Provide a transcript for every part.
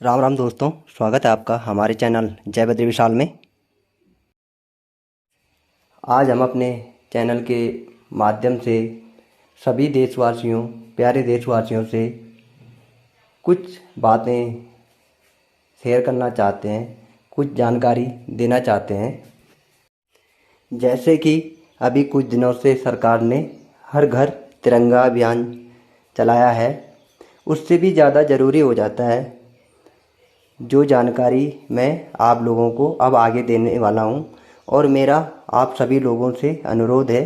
राम राम दोस्तों, स्वागत है आपका हमारे चैनल जय बद्री विशाल में। आज हम अपने चैनल के माध्यम से सभी देशवासियों, प्यारे देशवासियों से कुछ बातें शेयर करना चाहते हैं, कुछ जानकारी देना चाहते हैं। जैसे कि अभी कुछ दिनों से सरकार ने हर घर तिरंगा अभियान चलाया है, उससे भी ज़्यादा ज़रूरी हो जाता है जो जानकारी मैं आप लोगों को अब आगे देने वाला हूं। और मेरा आप सभी लोगों से अनुरोध है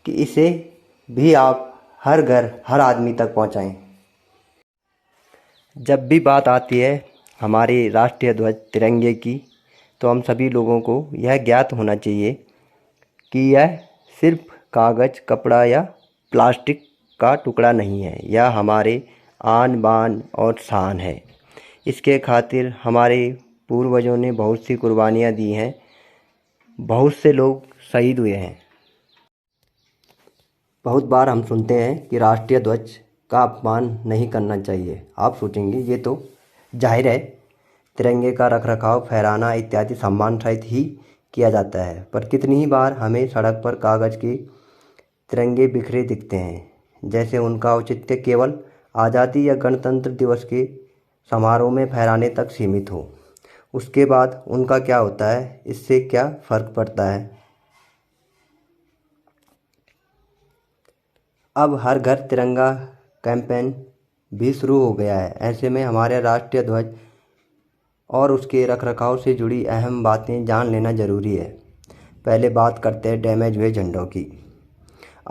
कि इसे भी आप हर घर, हर आदमी तक पहुंचाएं। जब भी बात आती है हमारे राष्ट्रीय ध्वज तिरंगे की, तो हम सभी लोगों को यह ज्ञात होना चाहिए कि यह सिर्फ कागज़, कपड़ा या प्लास्टिक का टुकड़ा नहीं है। यह हमारे आन बान और शान है। इसके खातिर हमारे पूर्वजों ने बहुत सी कुर्बानियाँ दी हैं, बहुत से लोग शहीद हुए हैं। बहुत बार हम सुनते हैं कि राष्ट्रीय ध्वज का अपमान नहीं करना चाहिए। आप सोचेंगे ये तो जाहिर है, तिरंगे का रखरखाव, फहराना इत्यादि सम्मान सहित ही किया जाता है, पर कितनी ही बार हमें सड़क पर कागज़ के तिरंगे बिखरे दिखते हैं, जैसे उनका औचित्य केवल आज़ादी या गणतंत्र दिवस के समारोह में फहराने तक सीमित हो। उसके बाद उनका क्या होता है, इससे क्या फ़र्क पड़ता है। अब हर घर तिरंगा कैंपेन भी शुरू हो गया है। ऐसे में हमारे राष्ट्रीय ध्वज और उसके रखरखाव से जुड़ी अहम बातें जान लेना ज़रूरी है। पहले बात करते हैं डैमेज हुए झंडों की।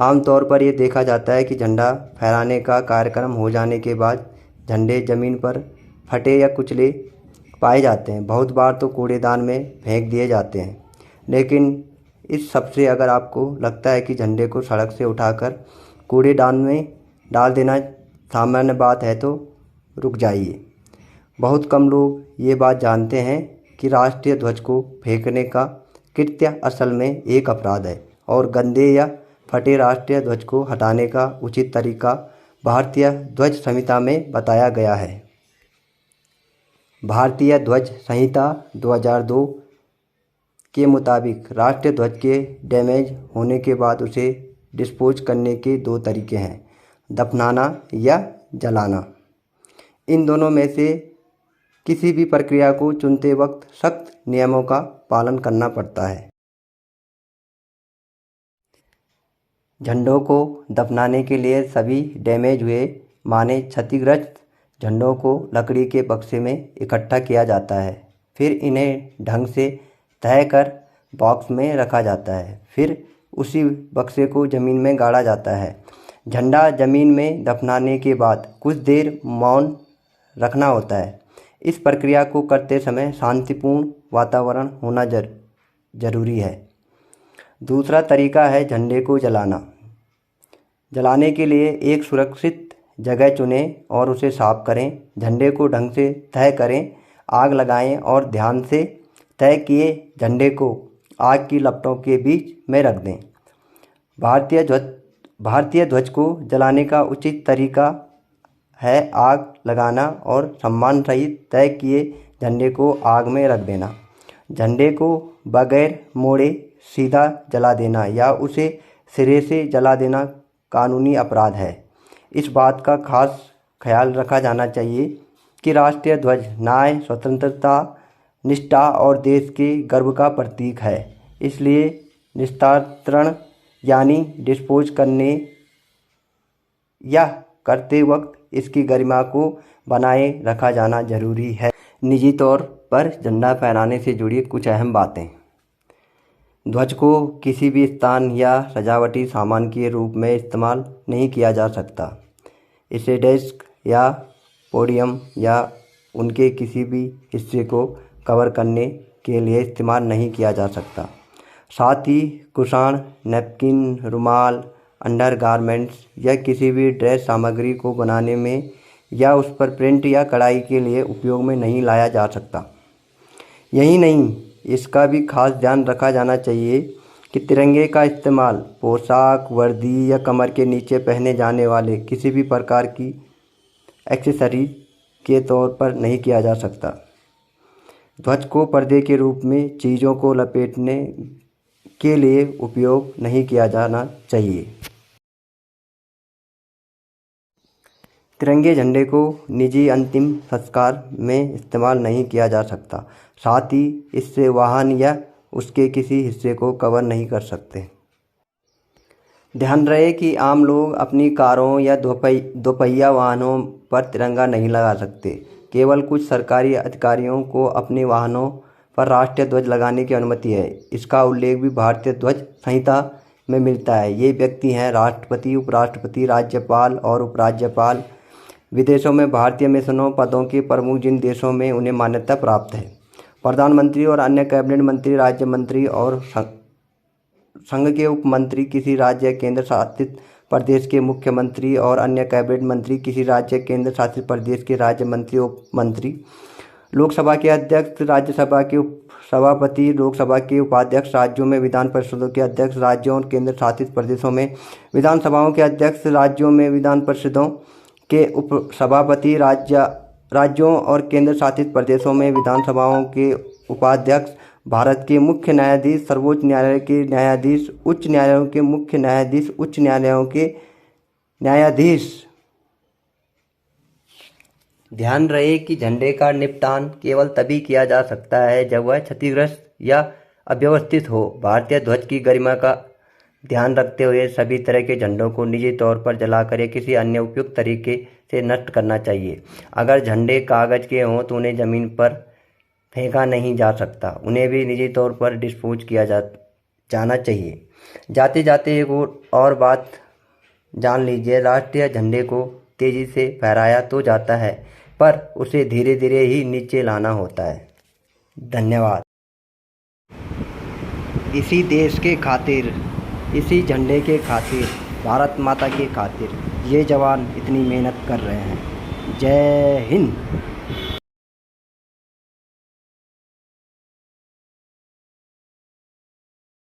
आमतौर पर यह देखा जाता है कि झंडा फहराने का कार्यक्रम हो जाने के बाद झंडे ज़मीन पर फटे या कुचले पाए जाते हैं। बहुत बार तो कूड़ेदान में फेंक दिए जाते हैं। लेकिन इस सबसे अगर आपको लगता है कि झंडे को सड़क से उठाकर कूड़ेदान में डाल देना सामान्य बात है, तो रुक जाइए। बहुत कम लोग ये बात जानते हैं कि राष्ट्रीय ध्वज को फेंकने का कृत्य असल में एक अपराध है और गंदे या फटे राष्ट्रीय ध्वज को हटाने का उचित तरीका भारतीय ध्वज संहिता में बताया गया है। भारतीय ध्वज संहिता 2002 के मुताबिक राष्ट्रीय ध्वज के डैमेज होने के बाद उसे डिस्पोज करने के दो तरीके हैं, दफनाना या जलाना। इन दोनों में से किसी भी प्रक्रिया को चुनते वक्त सख्त नियमों का पालन करना पड़ता है। झंडों को दफनाने के लिए सभी डैमेज हुए माने क्षतिग्रस्त झंडों को लकड़ी के बक्से में इकट्ठा किया जाता है। फिर इन्हें ढंग से तय कर बॉक्स में रखा जाता है। फिर उसी बक्से को ज़मीन में गाड़ा जाता है। झंडा ज़मीन में दफनाने के बाद कुछ देर मौन रखना होता है। इस प्रक्रिया को करते समय शांतिपूर्ण वातावरण होना जरूरी है। दूसरा तरीका है झंडे को जलाना। जलाने के लिए एक सुरक्षित जगह चुनें और उसे साफ करें। झंडे को ढंग से तय करें, आग लगाएं और ध्यान से तय किए झंडे को आग की लपटों के बीच में रख दें। भारतीय ध्वज को जलाने का उचित तरीका है आग लगाना और सम्मान सहित तय किए झंडे को आग में रख देना। झंडे को बगैर मोड़े सीधा जला देना या उसे सिरे से जला देना कानूनी अपराध है। इस बात का खास ख्याल रखा जाना चाहिए कि राष्ट्रीय ध्वज न्याय, स्वतंत्रता, निष्ठा और देश के गर्व का प्रतीक है। इसलिए निस्तारण यानी डिस्पोज करने या करते वक्त इसकी गरिमा को बनाए रखा जाना जरूरी है। निजी तौर पर झंडा फहराने से जुड़ी कुछ अहम बातें। ध्वज को किसी भी स्थान या सजावटी सामान के रूप में इस्तेमाल नहीं किया जा सकता। इसे डेस्क या पोडियम या उनके किसी भी हिस्से को कवर करने के लिए इस्तेमाल नहीं किया जा सकता। साथ ही कुशाण, नैपकिन, रुमाल, अंडरगारमेंट्स या किसी भी ड्रेस सामग्री को बनाने में या उस पर प्रिंट या कढ़ाई के लिए उपयोग में नहीं लाया जा सकता। यही नहीं, इसका भी खास ध्यान रखा जाना चाहिए कि तिरंगे का इस्तेमाल पोशाक, वर्दी या कमर के नीचे पहने जाने वाले किसी भी प्रकार की एक्सेसरी के तौर पर नहीं किया जा सकता। ध्वज को पर्दे के रूप में चीज़ों को लपेटने के लिए उपयोग नहीं किया जाना चाहिए। तिरंगे झंडे को निजी अंतिम संस्कार में इस्तेमाल नहीं किया जा सकता, साथ ही इससे वाहन या उसके किसी हिस्से को कवर नहीं कर सकते। ध्यान रहे कि आम लोग अपनी कारों या दोपहिया वाहनों पर तिरंगा नहीं लगा सकते। केवल कुछ सरकारी अधिकारियों को अपने वाहनों पर राष्ट्रीय ध्वज लगाने की अनुमति है। इसका उल्लेख भी भारतीय ध्वज संहिता में मिलता है। ये व्यक्ति हैं राष्ट्रपति, उपराष्ट्रपति, राज्यपाल और उपराज्यपाल। विदेशों में भारतीय मिशनों पदों के प्रमुख जिन देशों में उन्हें मान्यता प्राप्त है। प्रधानमंत्री और अन्य कैबिनेट मंत्री, राज्य मंत्री और संघ के उप मंत्री, किसी राज्य केंद्र शासित प्रदेश के मुख्यमंत्री और अन्य कैबिनेट मंत्री, किसी राज्य केंद्र शासित प्रदेश के राज्य मंत्री, उप मंत्री, लोकसभा के अध्यक्ष, राज्यसभा के सभापति, लोकसभा के उपाध्यक्ष, राज्यों में विधान परिषदों के अध्यक्ष, राज्यों और केंद्र शासित प्रदेशों में विधानसभाओं के अध्यक्ष, राज्यों में विधान परिषदों के उप सभापति, राज्यों और केंद्र शासित प्रदेशों में विधानसभाओं के उपाध्यक्ष, भारत के मुख्य न्यायाधीश, सर्वोच्च न्यायालय के न्यायाधीश, उच्च न्यायालयों के मुख्य न्यायाधीश, उच्च न्यायालयों के न्यायाधीश। ध्यान रहे कि झंडे का निपटान केवल तभी किया जा सकता है जब वह क्षतिग्रस्त या अव्यवस्थित हो। भारतीय ध्वज की गरिमा का ध्यान रखते हुए सभी तरह के झंडों को निजी तौर पर जलाकर या किसी अन्य उपयुक्त तरीके से नष्ट करना चाहिए। अगर झंडे कागज के हों तो उन्हें ज़मीन पर फेंका नहीं जा सकता, उन्हें भी निजी तौर पर डिस्पोज किया जाना चाहिए। जाते जाते एक और बात जान लीजिए, राष्ट्रीय झंडे को तेज़ी से फहराया तो जाता है, पर उसे धीरे धीरे ही नीचे लाना होता है। धन्यवाद। इसी देश के खातिर, इसी झंडे के खातिर, भारत माता के खातिर ये जवान इतनी मेहनत कर रहे हैं। जय हिंद।